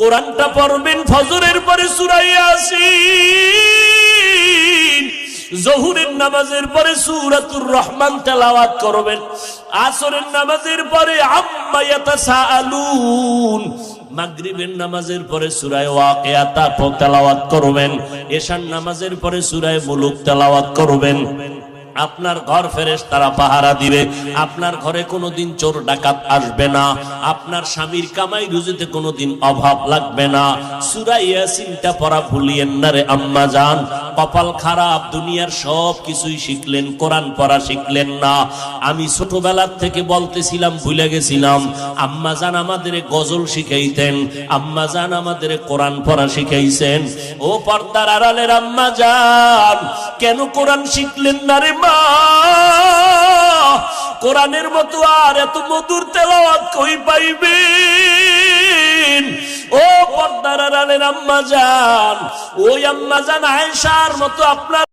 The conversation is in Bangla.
কোরআনটা পড়বেন ফজরের পরে সূরা ইয়াসিন, জোহরের নামাজের পরে সূরাতুর রহমান তেলাওয়াত করবেন, আসরের নামাজের পরে আম্মা ইয়াতাসাআলুন, মাগরিবের নামাজের পরে সূরা ওয়াকিয়া তেলাওয়াত করবেন, এশার নামাজের পরে সূরা মুলুক তেলাওয়াত করবেন। আপনার ঘর ফেরেশতারা পাহারা দিবে, আপনার ঘরে কোনোদিন চোর ডাকাত আসবে না, আপনার স্বামীর কামাই রুজিতে কোনোদিন অভাব লাগবে না। সূরা ইয়াসিনটা পড়া ভুলিয়েন না রে আম্মা জান। কপাল খারাপ, দুনিয়ার সব কিছুই শিখলেন, কোরআন পড়া শিখলেন না। আমি ছোটবেলার থেকে বলতেছিলাম, ভুলে গেছিলাম, আম্মা জান আমাদের গজল শিখাইতেন, আম্মা জান আমাদের কোরআন পড়া শিখাইছেন। ও পর্দার আড়ালের আম্মা জান, কেন কোরআন শিখলেন না রে মা? কোরআনের মতো আর এত মধুর তেলাওয়াত কই পাইবেন? ও পর্দার আড়ালের আম্মা জান, ওই আম্মা জান আয়েশার মতো আপনার